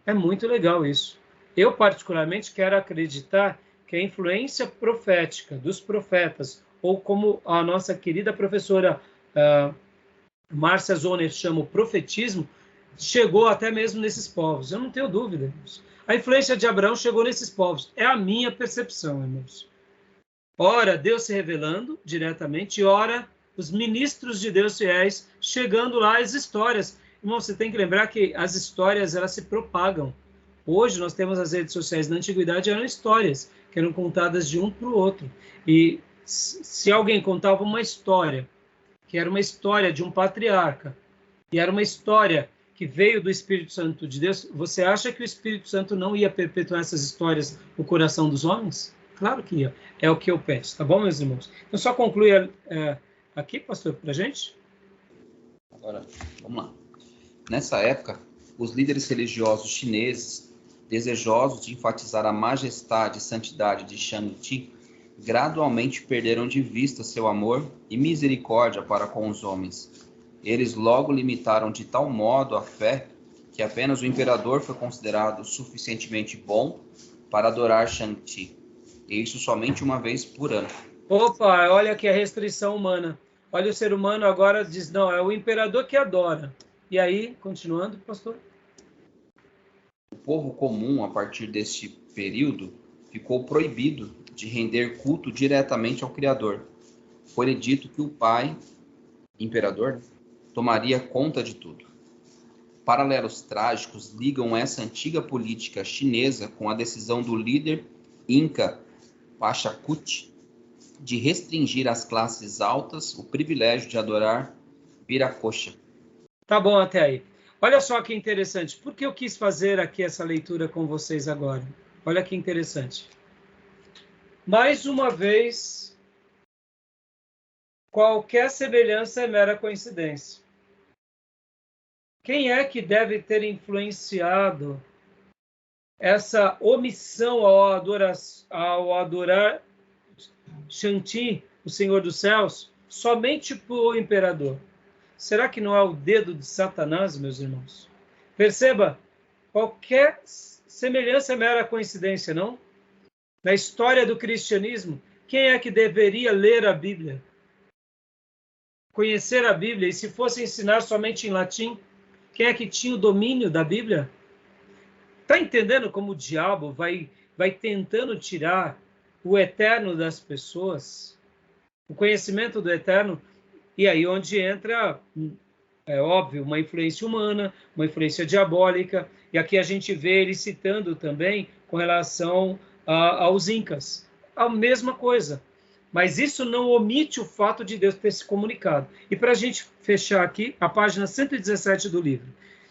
S1: É muito legal isso. Eu, particularmente, quero acreditar que a influência profética dos profetas, ou como a nossa querida professora Márcia Zoner chama o profetismo, chegou até mesmo nesses povos. Eu não tenho dúvida, irmãos. A influência de Abraão chegou nesses povos. É a minha percepção, irmãos. Ora, Deus se revelando diretamente, ora, os ministros de Deus fiéis chegando lá, as histórias. Irmão, você tem que lembrar que as histórias, elas se propagam. Hoje, nós temos as redes sociais. Na antiguidade, eram histórias que eram contadas de um para o outro. E se alguém contava uma história, que era uma história de um patriarca, e era uma história que veio do Espírito Santo de Deus, você acha que o Espírito Santo não ia perpetuar essas histórias no coração dos homens? Claro que ia. É o que eu penso, tá bom, meus irmãos? Então, só conclui aqui, pastor, para a gente.
S2: Agora, vamos lá. Nessa época, os líderes religiosos chineses, desejosos de enfatizar a majestade e santidade de Shang-Chi, gradualmente perderam de vista seu amor e misericórdia para com os homens. Eles logo limitaram de tal modo a fé que apenas o imperador foi considerado suficientemente bom para adorar Shang-Chi, e isso somente uma vez por ano.
S1: Opa, olha aqui a restrição humana. Olha, o ser humano agora diz, não, é o imperador que adora. E aí, continuando, pastor?
S2: O povo comum, a partir deste período, ficou proibido de render culto diretamente ao Criador. Foi-lhe dito que o pai, imperador, tomaria conta de tudo. Paralelos trágicos ligam essa antiga política chinesa com a decisão do líder Inca Pachacuti de restringir às classes altas o privilégio de adorar Viracocha.
S1: Tá bom até aí. Olha só que interessante. Por que eu quis fazer aqui essa leitura com vocês agora? Olha que interessante. Mais uma vez, qualquer semelhança é mera coincidência. Quem é que deve ter influenciado essa omissão ao adorar Shang-Chi, o Senhor dos Céus, somente para o imperador? Será que não é o dedo de Satanás, meus irmãos? Perceba, qualquer semelhança é mera coincidência, não? Na história do cristianismo, quem é que deveria ler a Bíblia? Conhecer a Bíblia, e se fosse ensinar somente em latim, quem é que tinha o domínio da Bíblia? Está entendendo como o diabo vai tentando tirar o eterno das pessoas? O conhecimento do eterno, e aí onde entra, é óbvio, uma influência humana, uma influência diabólica, e aqui a gente vê ele citando também com relação aos incas. A mesma coisa. Mas isso não omite o fato de Deus ter se comunicado. E para a gente fechar aqui, a página 117 do livro.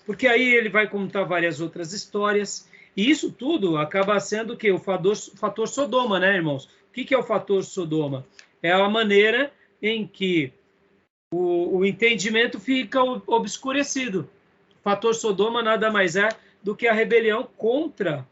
S1: Porque aí ele vai contar várias outras histórias. E isso tudo acaba sendo o quê? O fator Sodoma, né, irmãos? O que é o fator Sodoma? É a maneira em que o entendimento fica obscurecido. O fator Sodoma nada mais é do que a rebelião contra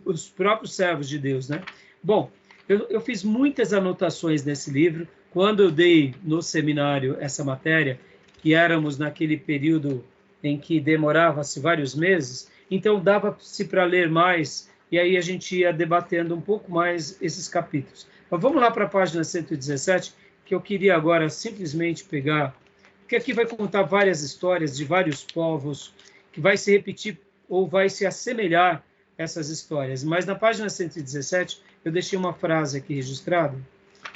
S1: os próprios servos de Deus, né? Bom, eu fiz muitas anotações nesse livro. Quando eu dei no seminário essa matéria, que éramos naquele período em que demorava-se vários meses, então dava-se para ler mais, e aí a gente ia debatendo um pouco mais esses capítulos. Mas vamos lá para a página 117, que eu queria agora simplesmente pegar, porque aqui vai contar várias histórias de vários povos, que vai se repetir ou vai se assemelhar essas histórias. Mas na página 117, eu deixei uma frase aqui registrada,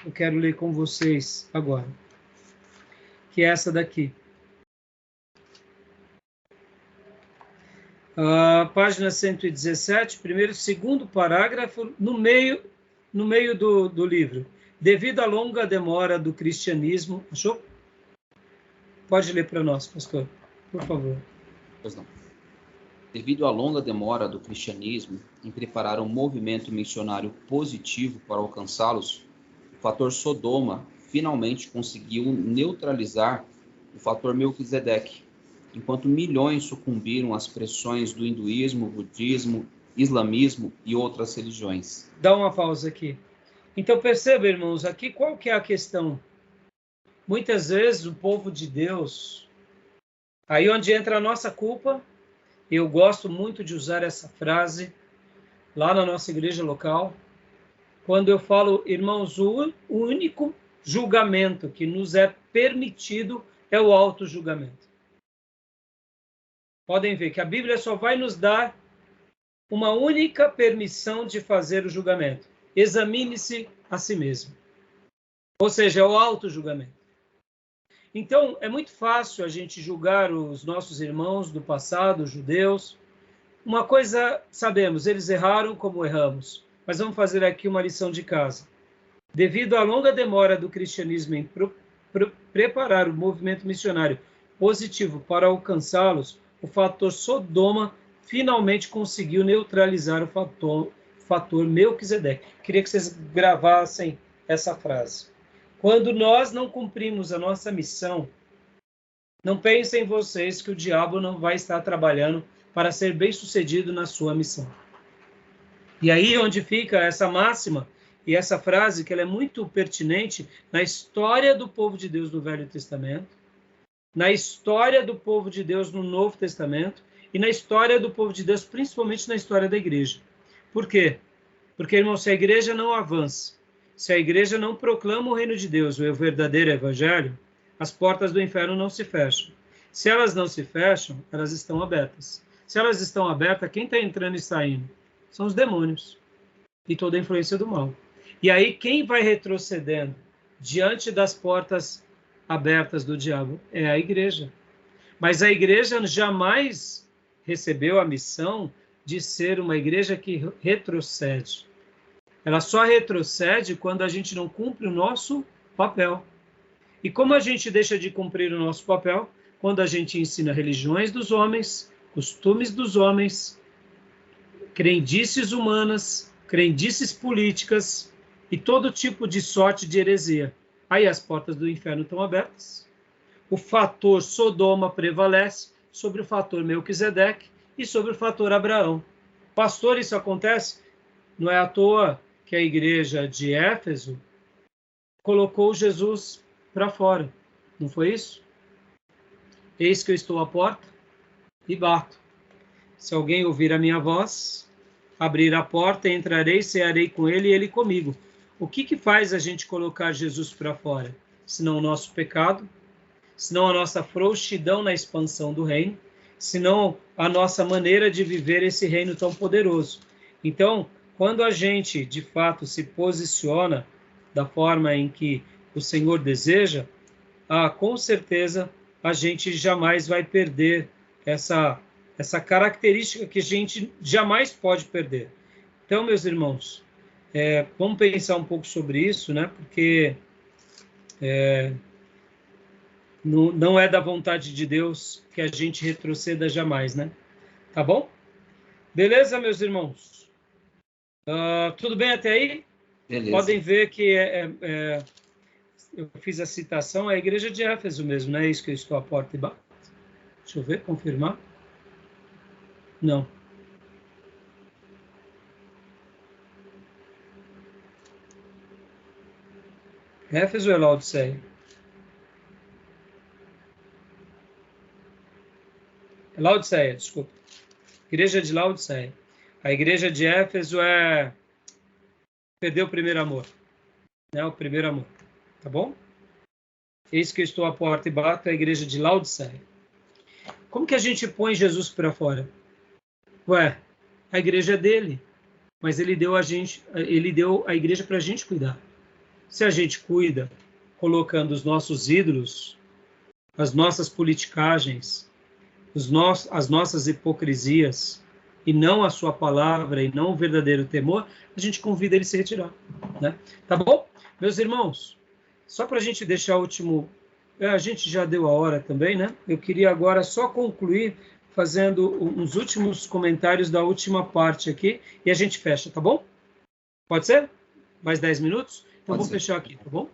S1: eu quero ler com vocês agora, que é essa daqui. Página 117, segundo parágrafo, no meio do livro. Devido à longa demora do cristianismo... Achou? Pode ler para nós, pastor, por favor.
S2: Pois não. Devido à longa demora do cristianismo em preparar um movimento missionário positivo para alcançá-los, o fator Sodoma finalmente conseguiu neutralizar o fator Melquisedeque, enquanto milhões sucumbiram às pressões do hinduísmo, budismo, islamismo e outras religiões.
S1: Dá uma pausa aqui. Então perceba, irmãos, aqui qual que é a questão? muitas vezes o povo de Deus, aí onde entra a nossa culpa, eu gosto muito de usar essa frase lá na nossa igreja local, quando eu falo, irmãos, o único julgamento que nos é permitido é o auto-julgamento. Podem ver que a Bíblia só vai nos dar uma única permissão de fazer o julgamento. Examine-se a si mesmo. Ou seja, é o auto-julgamento. Então, é muito fácil a gente julgar os nossos irmãos do passado, os judeus. Uma coisa sabemos, eles erraram como erramos. Mas vamos fazer aqui uma lição de casa. Devido à longa demora do cristianismo em preparar o movimento missionário positivo para alcançá-los, o fator Sodoma finalmente conseguiu neutralizar o fator Melquisedeque. Queria que vocês gravassem essa frase. Quando nós não cumprimos a nossa missão, não pensem vocês que o diabo não vai estar trabalhando para ser bem-sucedido na sua missão. E aí onde fica essa máxima e essa frase, que ela é muito pertinente na história do povo de Deus no Velho Testamento, na história do povo de Deus no Novo Testamento e na história do povo de Deus, principalmente na história da igreja. Por quê? Porque, irmão, se a igreja não avança, se a igreja não proclama o reino de Deus, o verdadeiro evangelho, as portas do inferno não se fecham. Se elas não se fecham, elas estão abertas. Se elas estão abertas, quem está entrando e saindo? São os demônios e toda a influência do mal. E aí, quem vai retrocedendo diante das portas abertas do diabo? É a igreja. Mas a igreja jamais recebeu a missão de ser uma igreja que retrocede. Ela só retrocede quando a gente não cumpre o nosso papel. E como a gente deixa de cumprir o nosso papel? Quando a gente ensina religiões dos homens, costumes dos homens, crendices humanas, crendices políticas e todo tipo de sorte de heresia. Aí as portas do inferno estão abertas. O fator Sodoma prevalece sobre o fator Melquisedeque e sobre o fator Abraão. Pastor, isso acontece? Não é à toa que a igreja de Éfeso colocou Jesus para fora. Não foi isso? Eis que eu estou à porta e bato. Se alguém ouvir a minha voz, abrir a porta, entrarei, cearei com ele e ele comigo. O que faz a gente colocar Jesus para fora? Senão o nosso pecado, senão a nossa frouxidão na expansão do reino, senão a nossa maneira de viver esse reino tão poderoso. Então, quando a gente, de fato, se posiciona da forma em que o Senhor deseja, com certeza a gente jamais vai perder essa característica que a gente jamais pode perder. Então, meus irmãos, vamos pensar um pouco sobre isso, né? Porque não é da vontade de Deus que a gente retroceda jamais, né? Tá bom? Beleza, meus irmãos? Tudo bem até aí?
S2: Beleza.
S1: Podem ver que eu fiz a citação, é a igreja de Éfeso mesmo, não é isso que eu estou à porta e bato? Deixa eu ver, confirmar. Não. Éfeso é Laodiceia? É Laodiceia, desculpa. Igreja de Laodiceia. A igreja de Éfeso perdeu o primeiro amor. Né? O primeiro amor. Tá bom? Eis que eu estou à porta e bato, é a igreja de Laodiceia. Como que a gente põe Jesus para fora? Ué, a igreja é dele, mas ele deu a igreja para a gente cuidar. Se a gente cuida, colocando os nossos ídolos, as nossas politicagens, as nossas hipocrisias, e não a sua palavra, e não o verdadeiro temor, a gente convida ele a se retirar. Né? Tá bom? Meus irmãos, só para a gente deixar o último... a gente já deu a hora também, né? Eu queria agora só concluir fazendo uns últimos comentários da última parte aqui, e a gente fecha, tá bom? Pode ser? Mais 10 minutos? Então vou fechar aqui, tá bom?